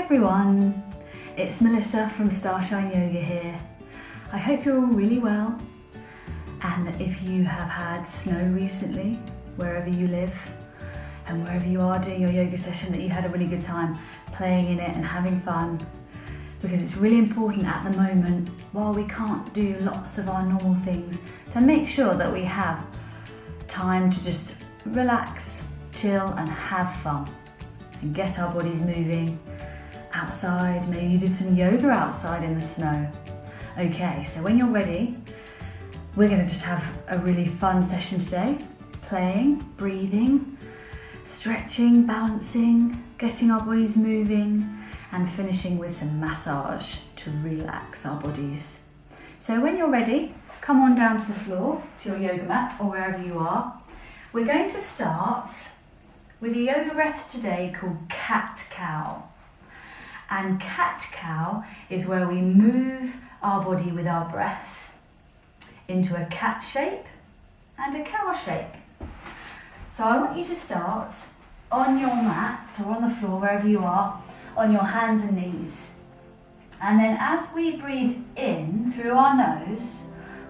everyone, it's Melissa from Starshine Yoga here. I hope you're all really well, and that if you have had snow recently, wherever you live, and wherever you are doing your yoga session, that you had a really good time playing in it and having fun, because it's really important at the moment, while we can't do lots of our normal things, to make sure that we have time to just relax, chill and have fun and get our bodies moving outside. Maybe you did some yoga outside in the snow. Okay, so when you're ready, we're going to just have a really fun session today. Playing, breathing, stretching, balancing, getting our bodies moving, and finishing with some massage to relax our bodies. So when you're ready, come on down to the floor, to your yoga mat or wherever you are. We're going to start with a yoga breath today called cat-cow. And cat-cow is where we move our body with our breath into a cat shape and a cow shape. So I want you to start on your mat or on the floor, wherever you are, on your hands and knees. And then as we breathe in through our nose,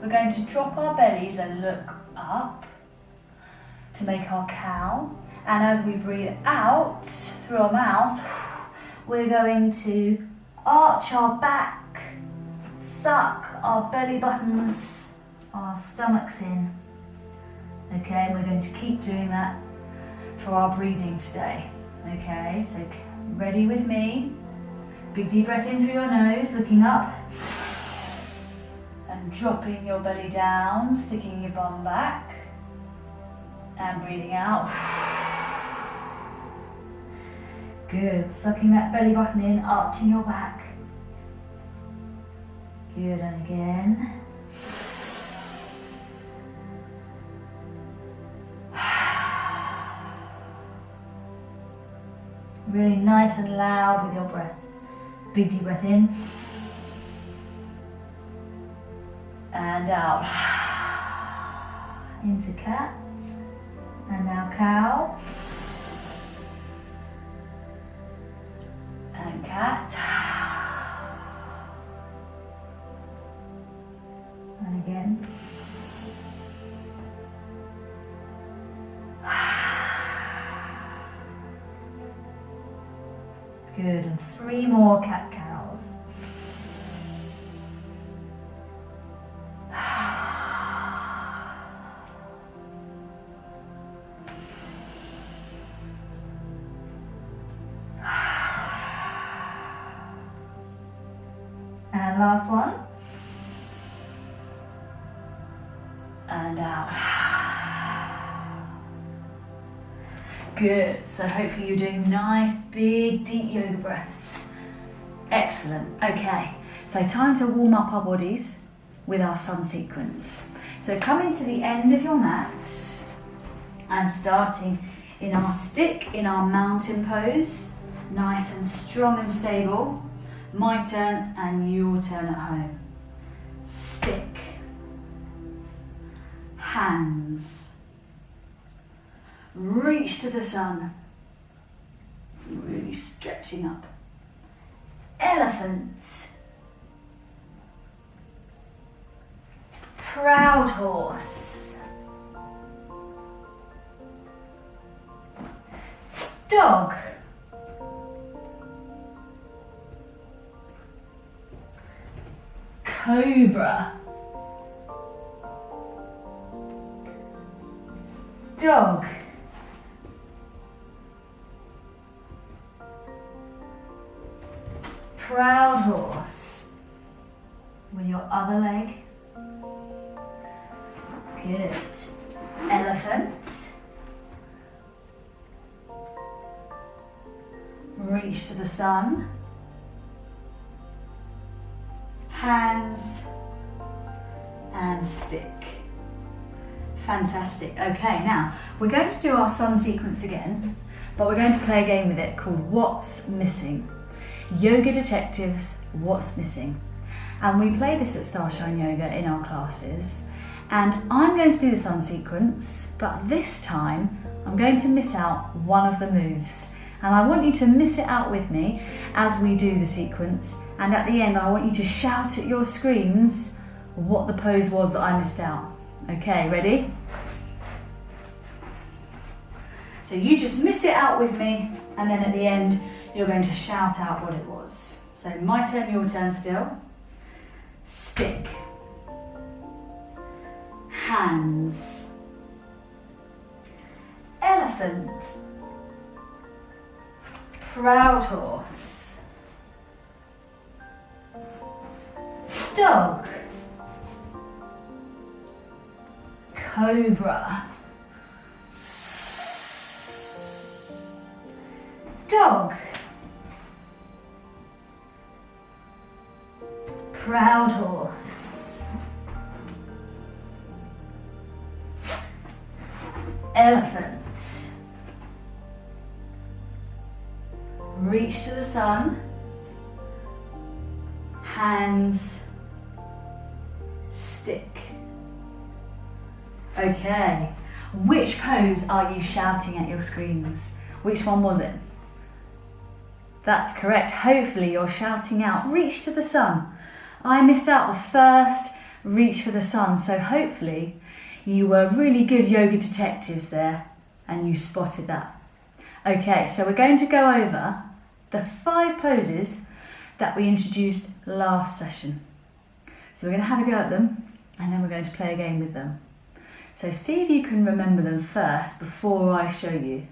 we're going to drop our bellies and look up to make our cow. And as we breathe out through our mouth, we're going to arch our back, suck our belly buttons, our stomachs in. Okay, and we're going to keep doing that for our breathing today. Okay, so ready with me? Big deep breath in through your nose, looking up and dropping your belly down, sticking your bum back and breathing out. Good, sucking that belly button in, arching your back. Good, and again. Really nice and loud with your breath. Big deep breath in. And out. Into cat. And now cow. And cat. And again. Good, and 3 more cat-cows. And last one. And out. Good, so hopefully you're doing nice, big, deep yoga breaths. Excellent, okay. So time to warm up our bodies with our sun sequence. So coming to the end of your mats and starting in our stick, in our mountain pose, nice and strong and stable. My turn and your turn at home. Stick, hands, reach to the sun, really stretching up. Elephant, proud horse, dog, cobra, dog, proud horse with your other leg. Good. Elephant. Reach to the sun. Hands and stick. Fantastic. Okay, now we're going to do our sun sequence again, but we're going to play a game with it called What's Missing? Yoga Detectives, What's Missing? And we play this at Starshine Yoga in our classes, and I'm going to do the sun sequence, but this time I'm going to miss out one of the moves, And I want you to miss it out with me as we do the sequence. And at the end, I want you to shout at your screens what the pose was that I missed out. Okay, ready? So you just miss it out with me, and then at the end, you're going to shout out what it was. So my turn, your turn still. Stick. Hands. Elephant. Proud horse. Dog. Cobra. Dog. Proud horse. Elephant. Reach to the sun. Hands. Stick. Okay. Which pose are you shouting at your screens? Which one was it? That's correct. Hopefully you're shouting out, reach to the sun. I missed out the first reach for the sun, so hopefully you were really good yoga detectives there and you spotted that. Okay, so we're going to go over the 5 poses that we introduced last session. So we're going to have a go at them and then we're going to play a game with them. So see if you can remember them first before I show you.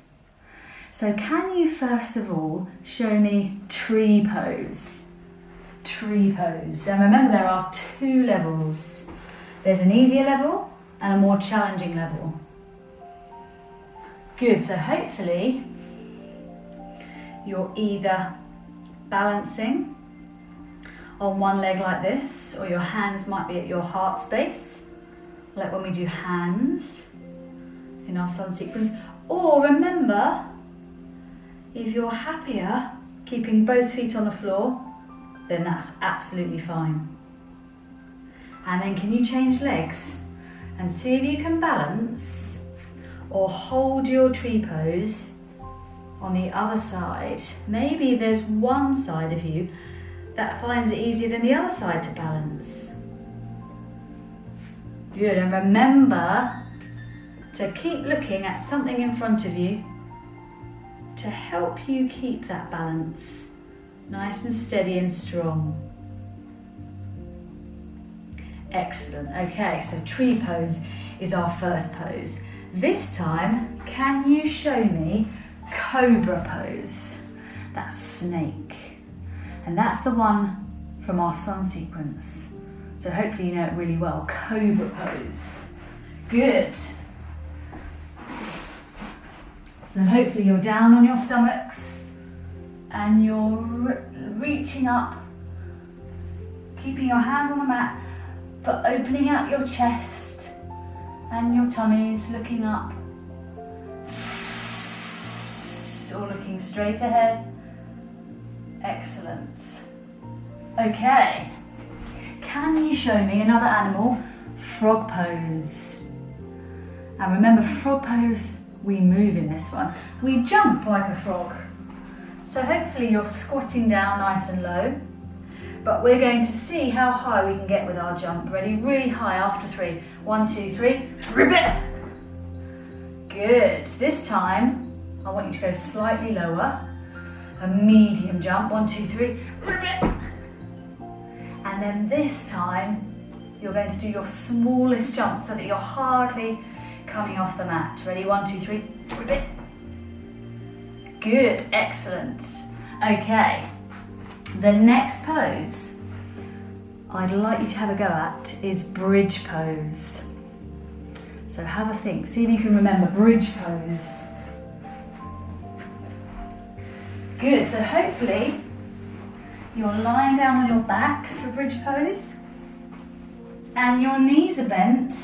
So can you first of all show me tree pose? Tree pose. And remember there are 2 levels. There's an easier level and a more challenging level. Good, so hopefully you're either balancing on one leg like this, or your hands might be at your heart space, like when we do hands in our sun sequence. Or remember, if you're happier keeping both feet on the floor, then that's absolutely fine. And then can you change legs and see if you can balance or hold your tree pose on the other side. Maybe there's one side of you that finds it easier than the other side to balance. Good, and remember to keep looking at something in front of you to help you keep that balance nice and steady and strong. Excellent. Okay, so tree pose is our first pose. This time, can you show me Cobra Pose? That's snake. And that's the one from our sun sequence. So hopefully you know it really well. Cobra Pose. Good. So hopefully you're down on your stomachs and you're reaching up, keeping your hands on the mat, but opening out your chest and your tummies, looking up, or looking straight ahead. Excellent. Okay, can you show me another animal? Frog pose. And remember, frog pose, we move in this one. We jump like a frog. So hopefully you're squatting down nice and low, but we're going to see how high we can get with our jump. Ready? Really high after 3. 1, 2, 3. Ribbit! Good. This time, I want you to go slightly lower. A medium jump. 1, 2, 3. Ribbit! And then this time, you're going to do your smallest jump so that you're hardly coming off the mat. Ready? 1, 2, 3. Ribbit! Good. Excellent. Okay. The next pose I'd like you to have a go at is bridge pose. So have a think, see if you can remember bridge pose. Good, so hopefully you're lying down on your backs for bridge pose and your knees are bent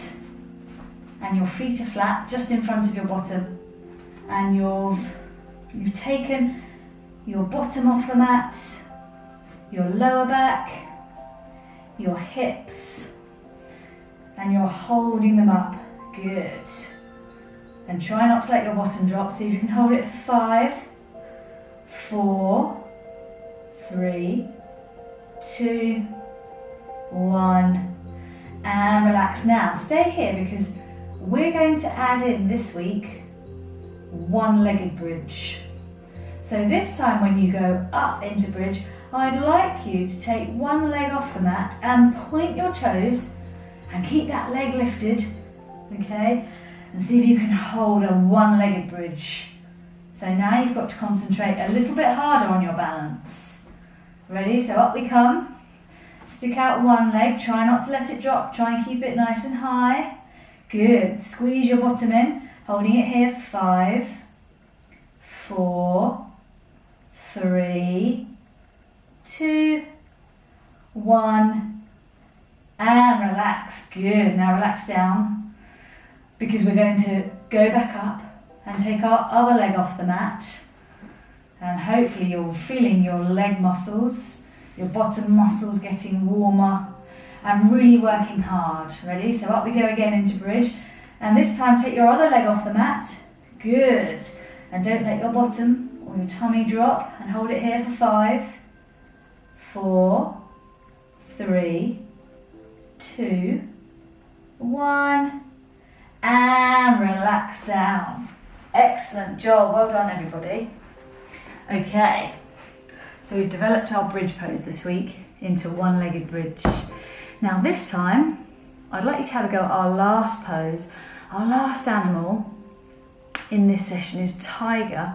and your feet are flat just in front of your bottom, and you've taken your bottom off the mat, your lower back, your hips, and you're holding them up. Good. And try not to let your bottom drop, so you can hold it for 5, 4, 3, 2, 1, and relax. Now stay here because we're going to add in this week one-legged bridge. So this time when you go up into bridge, I'd like you to take one leg off the mat and point your toes and keep that leg lifted, okay? And see if you can hold a one-legged bridge. So now you've got to concentrate a little bit harder on your balance. Ready? So up we come. Stick out one leg, try not to let it drop, try and keep it nice and high. Good. Squeeze your bottom in, holding it here for 5, 4, 3, 2, 1, and relax. Good. Now relax down because we're going to go back up and take our other leg off the mat, and hopefully you're feeling your leg muscles, your bottom muscles getting warmer and really working hard. Ready? So up we go again into bridge, and this time take your other leg off the mat. Good. And don't let your bottom or your tummy drop, and hold it here for 5, 4, 3, 2, 1, and relax down. Excellent job, well done everybody. Okay, so we've developed our bridge pose this week into one-legged bridge. Now this time, I'd like you to have a go at our last pose. Our last animal in this session is tiger.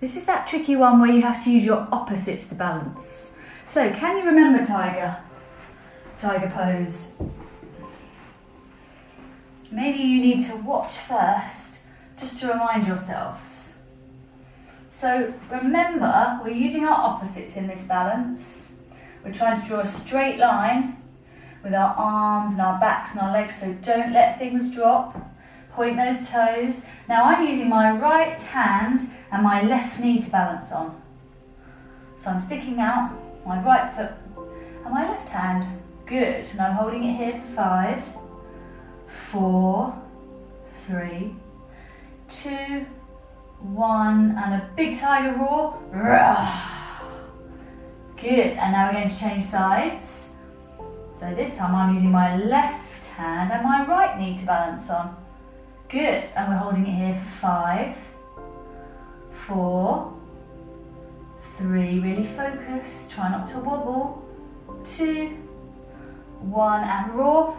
This is that tricky one where you have to use your opposites to balance. So can you remember tiger pose? Maybe you need to watch first just to remind yourselves. So remember, we're using our opposites in this balance. We're trying to draw a straight line with our arms and our backs and our legs, so don't let things drop. Point those toes. Now I'm using my right hand and my left knee to balance on. So I'm sticking out my right foot and my left hand. Good. And I'm holding it here for 5, 4, 3, 2, 1, and a big tiger roar. Good. And now we're going to change sides. So this time I'm using my left hand and my right knee to balance on. Good, and we're holding it here for 5, 4, 3, really focus, try not to wobble, 2, 1, and roar.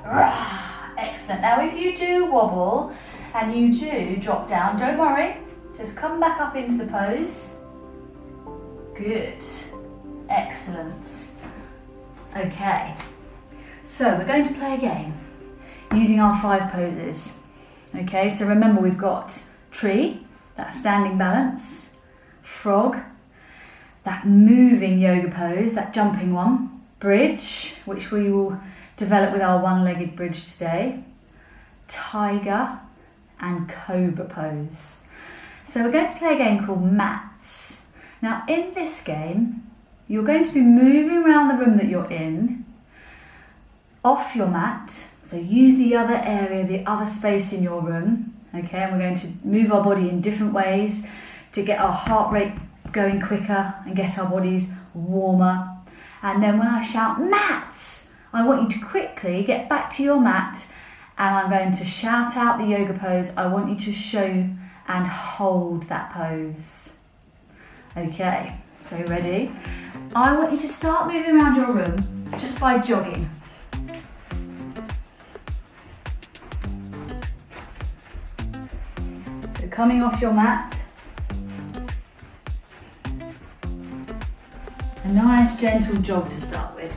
Excellent. Now if you do wobble and you do drop down, don't worry, just come back up into the pose. Good, excellent. Okay, so we're going to play a game using our 5 poses. Okay, so remember we've got tree, that standing balance, frog, that moving yoga pose, that jumping one, bridge, which we will develop with our one-legged bridge today, tiger, and cobra pose. So we're going to play a game called mats. Now in this game, you're going to be moving around the room that you're in, off your mat. So use the other area, the other space in your room, okay? And we're going to move our body in different ways to get our heart rate going quicker and get our bodies warmer. And then when I shout mats, I want you to quickly get back to your mat, and I'm going to shout out the yoga pose. I want you to show and hold that pose. Okay, so ready? I want you to start moving around your room just by jogging. Coming off your mat, a nice gentle jog to start with.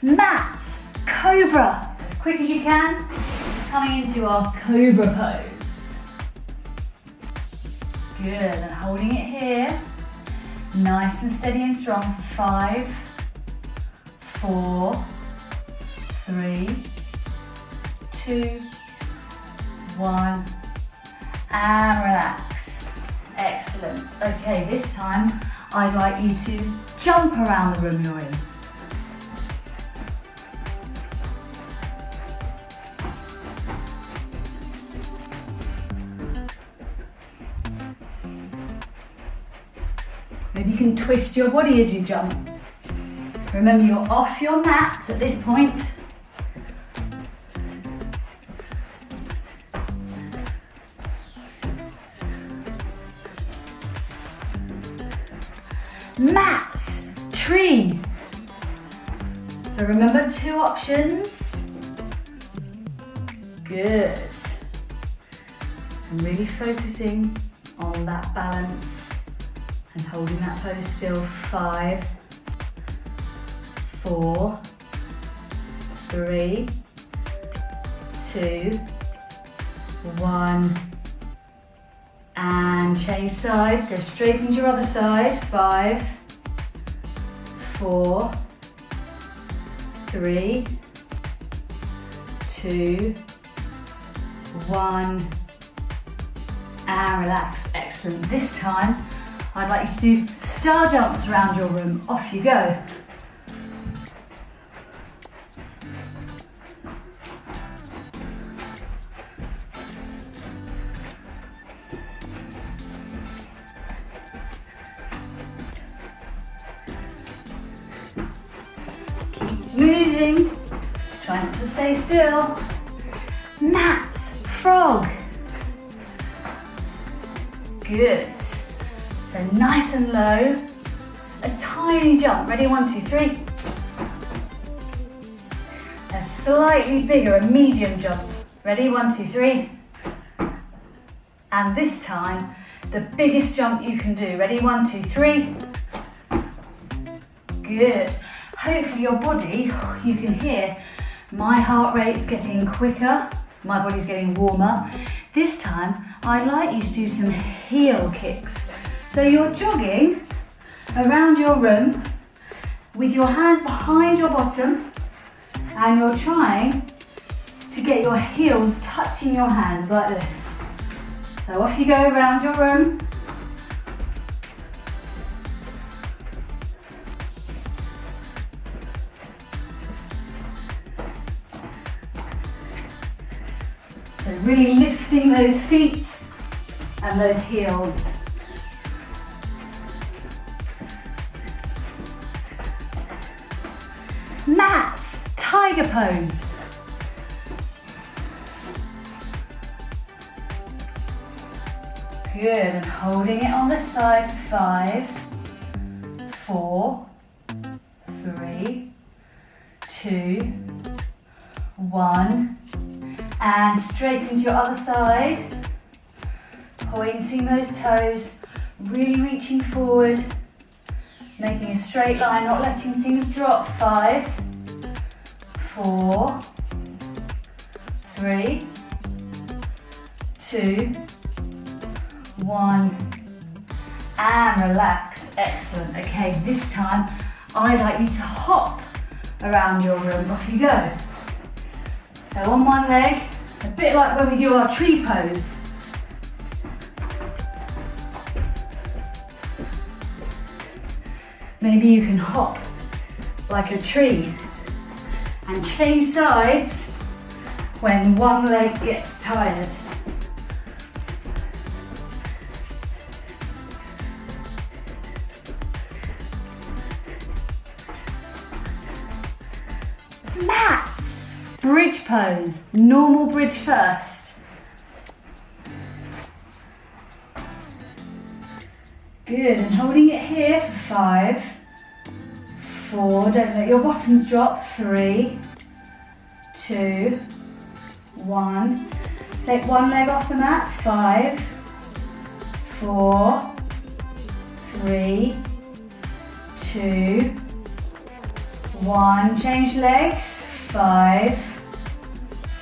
Mats, cobra, as quick as you can, coming into our cobra pose. Good, and holding it here. Nice and steady and strong for 5, 4, 3, 2, 1, and relax. Excellent. Okay, this time I'd like you to jump around the room you're in. Maybe you can twist your body as you jump. Remember, you're off your mat at this point. Mats, tree. So remember, 2 options. Good. And really focusing on that balance and holding that pose still. 5, 4, 3, 2, 1. And change sides, go straight into your other side. 5, 4, 3, 2, 1, and relax. Excellent. This time, I'd like you to do star jumps around your room. Off you go. Moving, try not to stay still. Mats, frog. Good. So nice and low. A tiny jump. Ready? 1, 2, 3. A slightly bigger, a medium jump. Ready? 1, 2, 3. And this time, the biggest jump you can do. Ready? 1, 2, 3. Good. Hopefully your body, you can hear my heart rate's getting quicker, my body's getting warmer. This time, I'd like you to do some heel kicks. So you're jogging around your room with your hands behind your bottom and you're trying to get your heels touching your hands like this. So off you go around your room. So really lifting those feet and those heels. Mats, tiger pose. Good, and holding it on this side. 5, 4, 3, 2, 1. And straight into your other side, pointing those toes, really reaching forward, making a straight line, not letting things drop. 5, 4, 3, 2, 1, and relax. Excellent. Okay, this time I'd like you to hop around your room. Off you go. So on one leg, a bit like when we do our tree pose. Maybe you can hop like a tree and change sides when one leg gets tired. Mats, bridge pose, normal bridge first. Good, and holding it here for 5, 4, don't let your bottoms drop. 3, 2, 1. Take one leg off the mat. 5, 4, 3, 2, 1. Change legs. 5,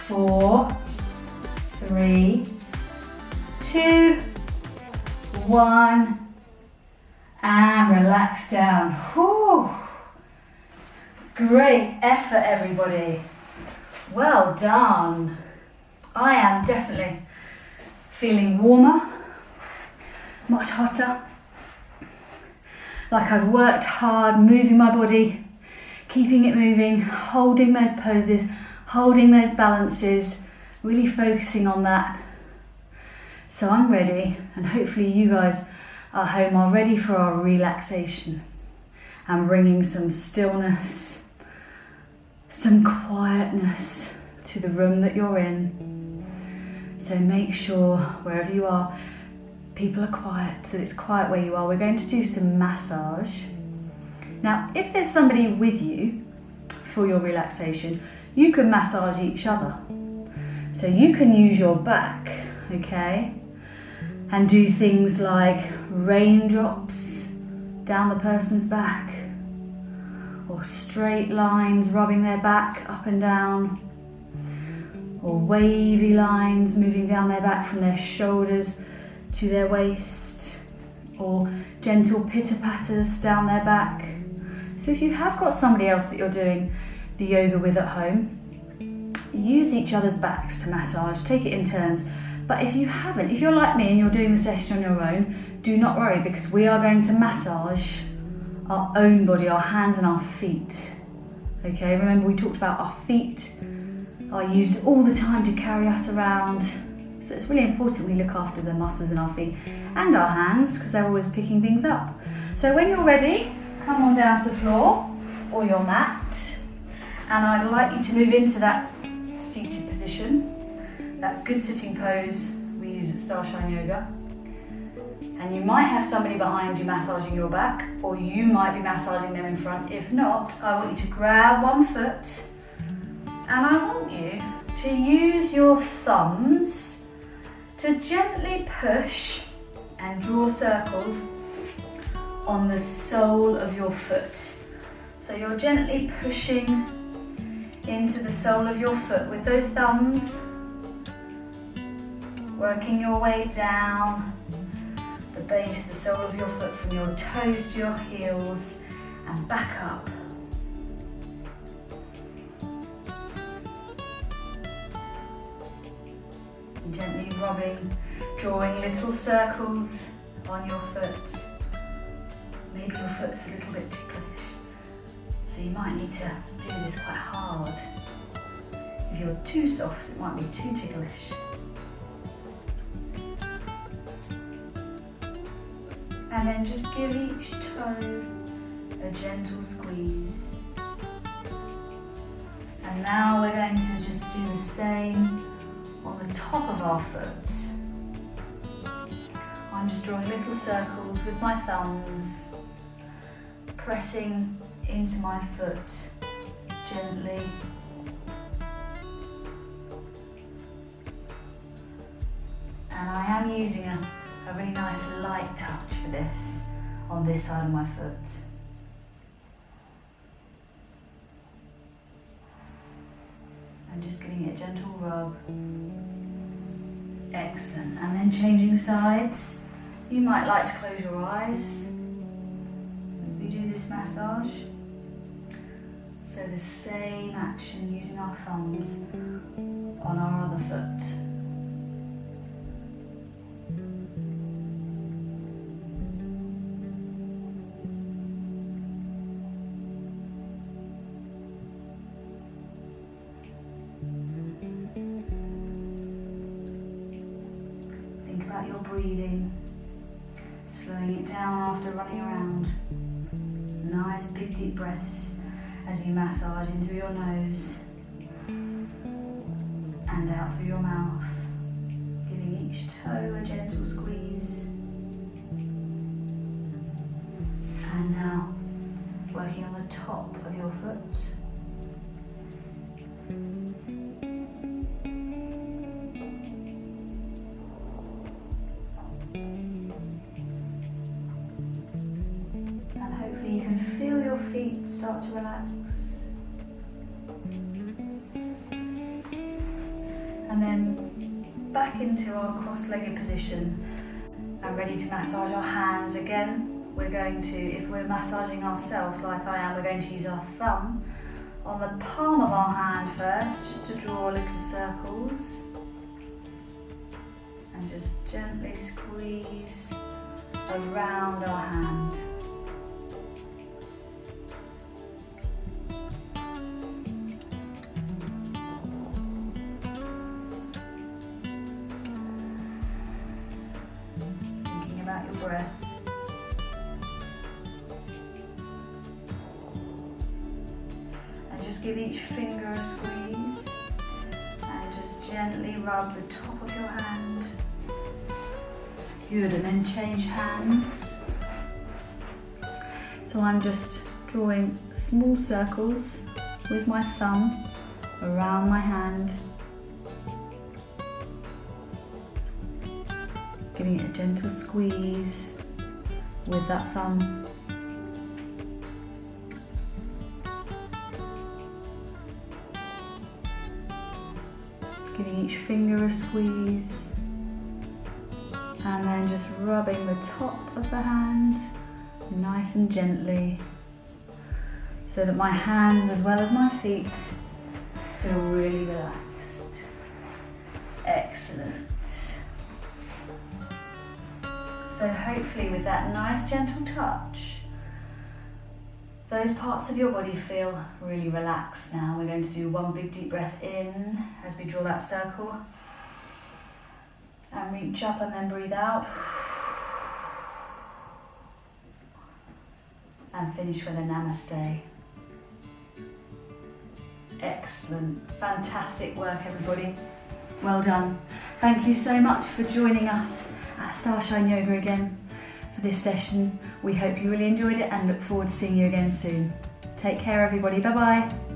4, 3, 2, 1. And relax down. Whew. Great effort, everybody. Well done. I am definitely feeling warmer, much hotter. Like I've worked hard, moving my body, keeping it moving, holding those poses, holding those balances, really focusing on that. So I'm ready, and hopefully you guys our home are ready for our relaxation and bringing some stillness, some quietness to the room that you're in. So make sure wherever you are, people are quiet, that it's quiet where you are. We're going to do some massage. Now, if there's somebody with you for your relaxation, you can massage each other. So you can use your back, okay, and do things like raindrops down the person's back, or straight lines rubbing their back up and down, or wavy lines moving down their back from their shoulders to their waist, or gentle pitter-patters down their back. So if you have got somebody else that you're doing the yoga with at home, use each other's backs to massage, take it in turns. But if you haven't, if you're like me and you're doing the session on your own, do not worry, because we are going to massage our own body, our hands and our feet. Okay, remember we talked about our feet are used all the time to carry us around. So it's really important we look after the muscles in our feet and our hands, because they're always picking things up. So when you're ready, come on down to the floor or your mat, and I'd like you to move into that seated position, that good sitting pose we use at Starshine Yoga. And you might have somebody behind you massaging your back, or you might be massaging them in front. If not, I want you to grab one foot, and I want you to use your thumbs to gently push and draw circles on the sole of your foot. So you're gently pushing into the sole of your foot with those thumbs, working your way down the base, the sole of your foot, from your toes to your heels and back up. And gently rubbing, drawing little circles on your foot. Maybe your foot's a little bit ticklish, so you might need to do this quite hard. If you're too soft, it might be too ticklish. And then just give each toe a gentle squeeze. And now we're going to just do the same on the top of our foot. I'm just drawing little circles with my thumbs, pressing into my foot gently. And I am using a really nice light touch for this on this side of my foot. And just giving it a gentle rub. Excellent. And then changing sides. You might like to close your eyes as we do this massage. So the same action, using our thumbs on our other foot. Think about your breathing, slowing it down after running around. Nice big deep breaths as you massage in through your nose and out through your mouth, giving each toe a gentle squeeze. And now working on the top of your foot. And hopefully you can feel your feet start to relax. And then back into our cross-legged position and ready to massage our hands again. We're going to, if we're massaging ourselves like I am, we're going to use our thumb on the palm of our hand first, just to draw little circles. And just gently squeeze around our hand. Thinking about your breath. just give each finger a squeeze and just gently rub the top of your hand. Good, and then change hands. So I'm just drawing small circles with my thumb around my hand, giving it a gentle squeeze with that thumb. Giving each finger a squeeze, and then just rubbing the top of the hand nice and gently so that my hands as well as my feet feel really relaxed. Excellent. So hopefully with that nice gentle touch, those parts of your body feel really relaxed now. We're going to do one big deep breath in as we draw that circle. And reach up and then breathe out. And finish with a namaste. Excellent. Fantastic work, everybody. Well done. Thank you so much for joining us at Starshine Yoga again for this session. We hope you really enjoyed it and look forward to seeing you again soon. Take care, everybody. Bye-bye.